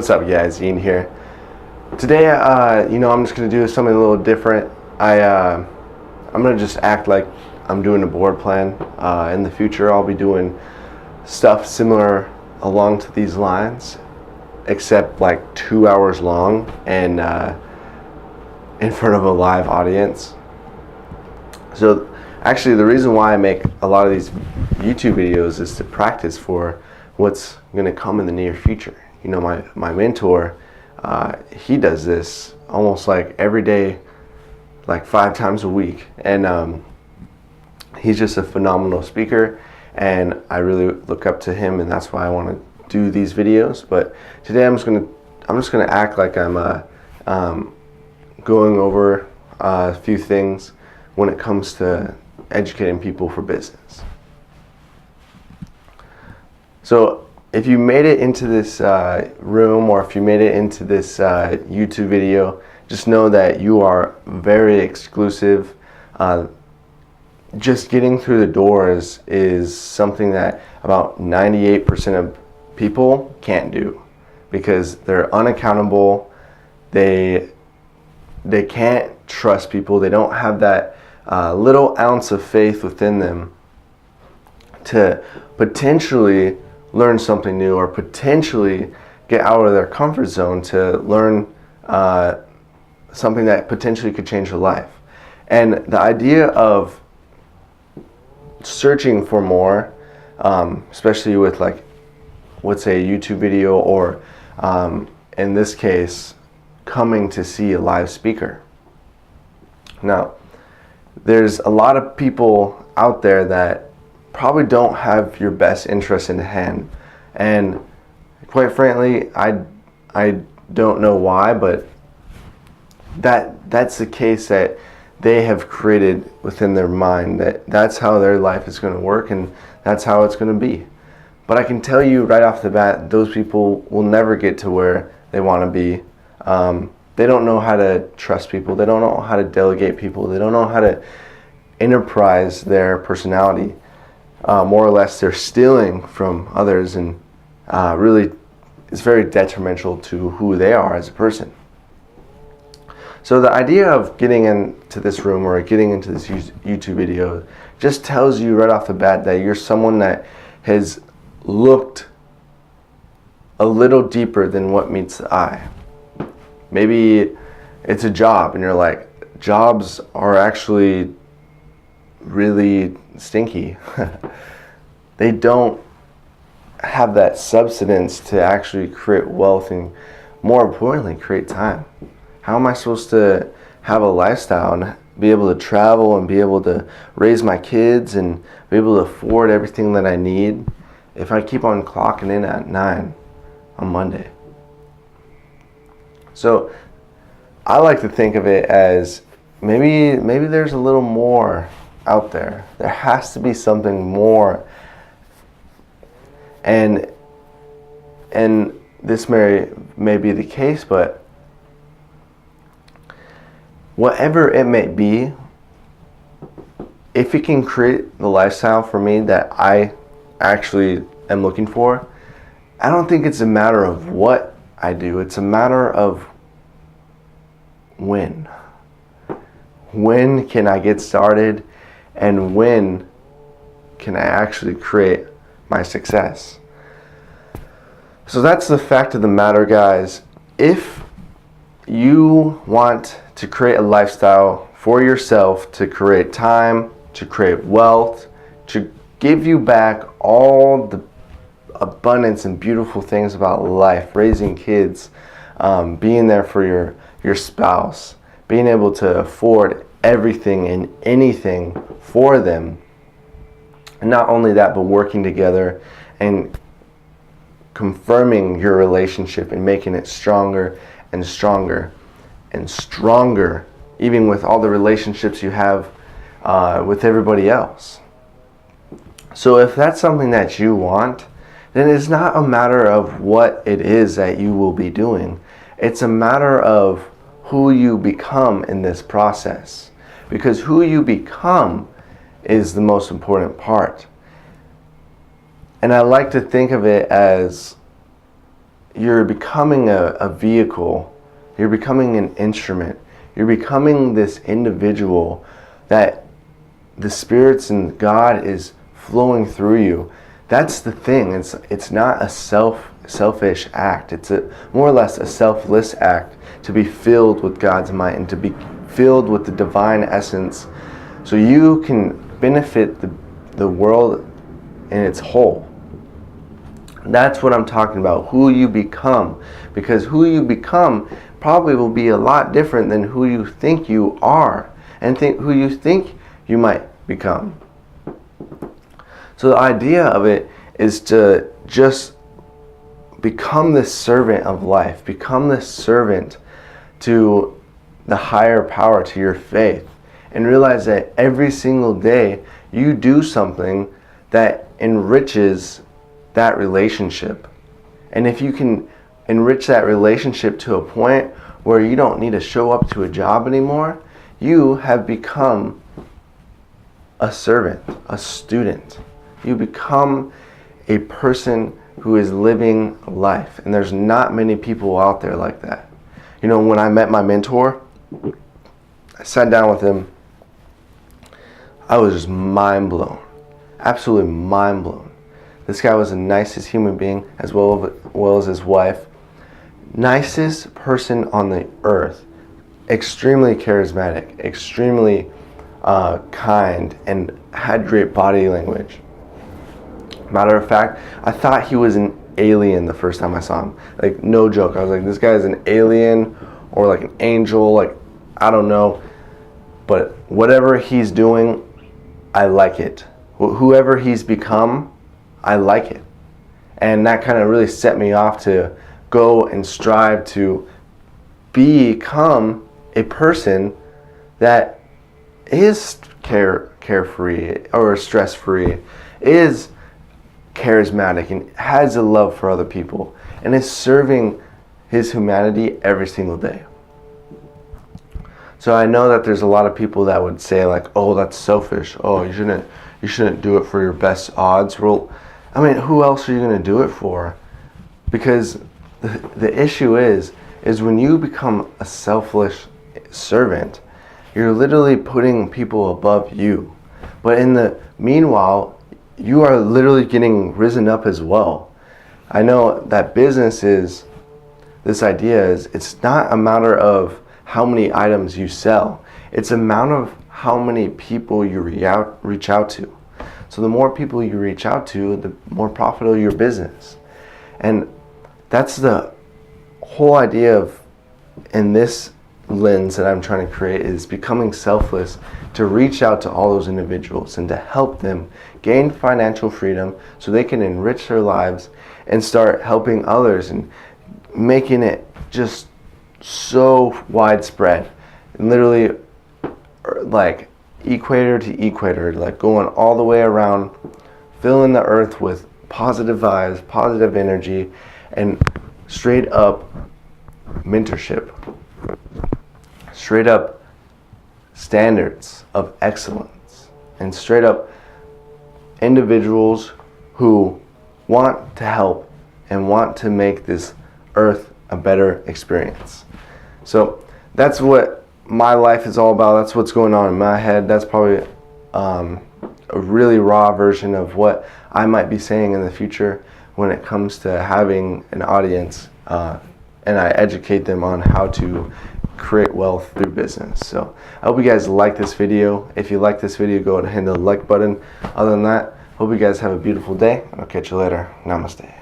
What's up, guys? Ian here. Today, I'm just gonna do something a little different. I'm gonna just act like I'm doing a board plan. In the future, I'll be doing stuff similar along to these lines, except like 2 hours long and in front of a live audience. So, actually, the reason why I make a lot of these YouTube videos is to practice for what's gonna come in the near future. My mentor, he does this almost like every day, like 5 times a week, and he's just a phenomenal speaker, and I really look up to him, and that's why I want to do these videos. But today I'm just gonna act like I'm going over a few things when it comes to educating people for business. So if you made it into this room, or if you made it into this YouTube video, just know that you are very exclusive. Just getting through the doors is something that about 98% of people can't do, because they're unaccountable. They can't trust people. They don't have that little ounce of faith within them to potentially learn something new, or potentially get out of their comfort zone to learn something that potentially could change their life. And the idea of searching for more, especially with, like, let's say, a YouTube video, or in this case, coming to see a live speaker. Now, there's a lot of people out there that probably don't have your best interest in hand, and quite frankly, I don't know why, but that's the case that they have created within their mind, that's how their life is going to work, and that's how it's going to be. But I can tell you right off the bat, those people will never get to where they want to be. They don't know how to trust people. They don't know how to delegate people. They don't know how to enterprise their personality. More or less, they're stealing from others, and really it's very detrimental to who they are as a person. So the idea of getting into this room, or getting into this YouTube video, just tells you right off the bat that you're someone that has looked a little deeper than what meets the eye. Maybe it's a job, and you're like, jobs are actually really stinky. They don't have that substance to actually create wealth, and more importantly, create time. How am I supposed to have a lifestyle and be able to travel and be able to raise my kids and be able to afford everything that I need if I keep on clocking in at 9 on Monday? So I like to think of it as maybe there's a little more out there. There has to be something more, and this may be the case, but whatever it may be, if it can create the lifestyle for me that I actually am looking for, I don't think it's a matter of what I do. It's a matter of when. When can I get started, and when can I actually create my success? So that's the fact of the matter, guys. If you want to create a lifestyle for yourself, to create time, to create wealth, to give you back all the abundance and beautiful things about life, raising kids, being there for your spouse, being able to afford everything and anything for them, and not only that, but working together and confirming your relationship and making it stronger and stronger and stronger, even with all the relationships you have with everybody else. So if that's something that you want, then it's not a matter of what it is that you will be doing. It's a matter of who you become in this process, because who you become is the most important part. And I like to think of it as, you're becoming a vehicle. You're becoming an instrument. You're becoming this individual that the spirits and God is flowing through you. That's the thing. It's not a selfish act. It's more or less a selfless act to be filled with God's might and to be filled with the divine essence, so you can benefit the world in its whole. That's what I'm talking about, who you become. Because who you become probably will be a lot different than who you think you are and who you think you might become. So the idea of it is to just become this servant of life, become this servant to the higher power, to your faith, and realize that every single day you do something that enriches that relationship. And if you can enrich that relationship to a point where you don't need to show up to a job anymore, you have become a servant, a student. You become a person who is living life. And there's not many people out there like that. You know, when I met my mentor, I sat down with him, I was just mind blown. Absolutely mind blown. This guy was the nicest human being, as well as his wife. Nicest person on the earth. Extremely charismatic, extremely kind, and had great body language. Matter of fact, I thought he was an alien the first time I saw him. Like, no joke. I was like, this guy is an alien or like an angel. Like, I don't know. But whatever he's doing, I like it. Whoever he's become, I like it. And that kind of really set me off to go and strive to become a person that is carefree or stress-free, is charismatic and has a love for other people, and is serving his humanity every single day. So I know that there's a lot of people that would say like, oh, that's selfish. Oh, you shouldn't do it for your best odds. Well, I mean, who else are you going to do it for? Because the issue is when you become a selfless servant, you're literally putting people above you. But in the meanwhile, you are literally getting risen up as well. I know that business is, this idea is, it's not a matter of how many items you sell. It's a matter of how many people you reach out to. So the more people you reach out to, the more profitable your business. And that's the whole idea of, in this lens that I'm trying to create, is becoming selfless, to reach out to all those individuals and to help them gain financial freedom so they can enrich their lives and start helping others and making it just so widespread. And literally like equator to equator, like going all the way around, filling the earth with positive vibes, positive energy, and straight up mentorship, straight up standards of excellence, and straight up individuals who want to help and want to make this earth a better experience. So that's what my life is all about. That's what's going on in my head. That's probably a really raw version of what I might be saying in the future when it comes to having an audience, and I educate them on how to create wealth through business. So I hope you guys like this video. If you like this video, go ahead and hit the like button. Other than that, hope you guys have a beautiful day. I'll catch you later. Namaste.